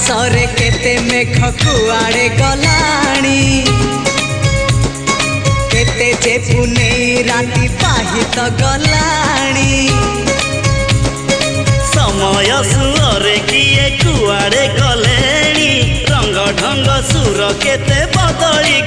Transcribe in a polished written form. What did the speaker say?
आकाशरे केते मेघ कुआड़े गलाणी केते जे पुनेई राति पाहित गलाणी समय सुरे किए कुआड़े गलेणी रंग ढंग सुर केते बदली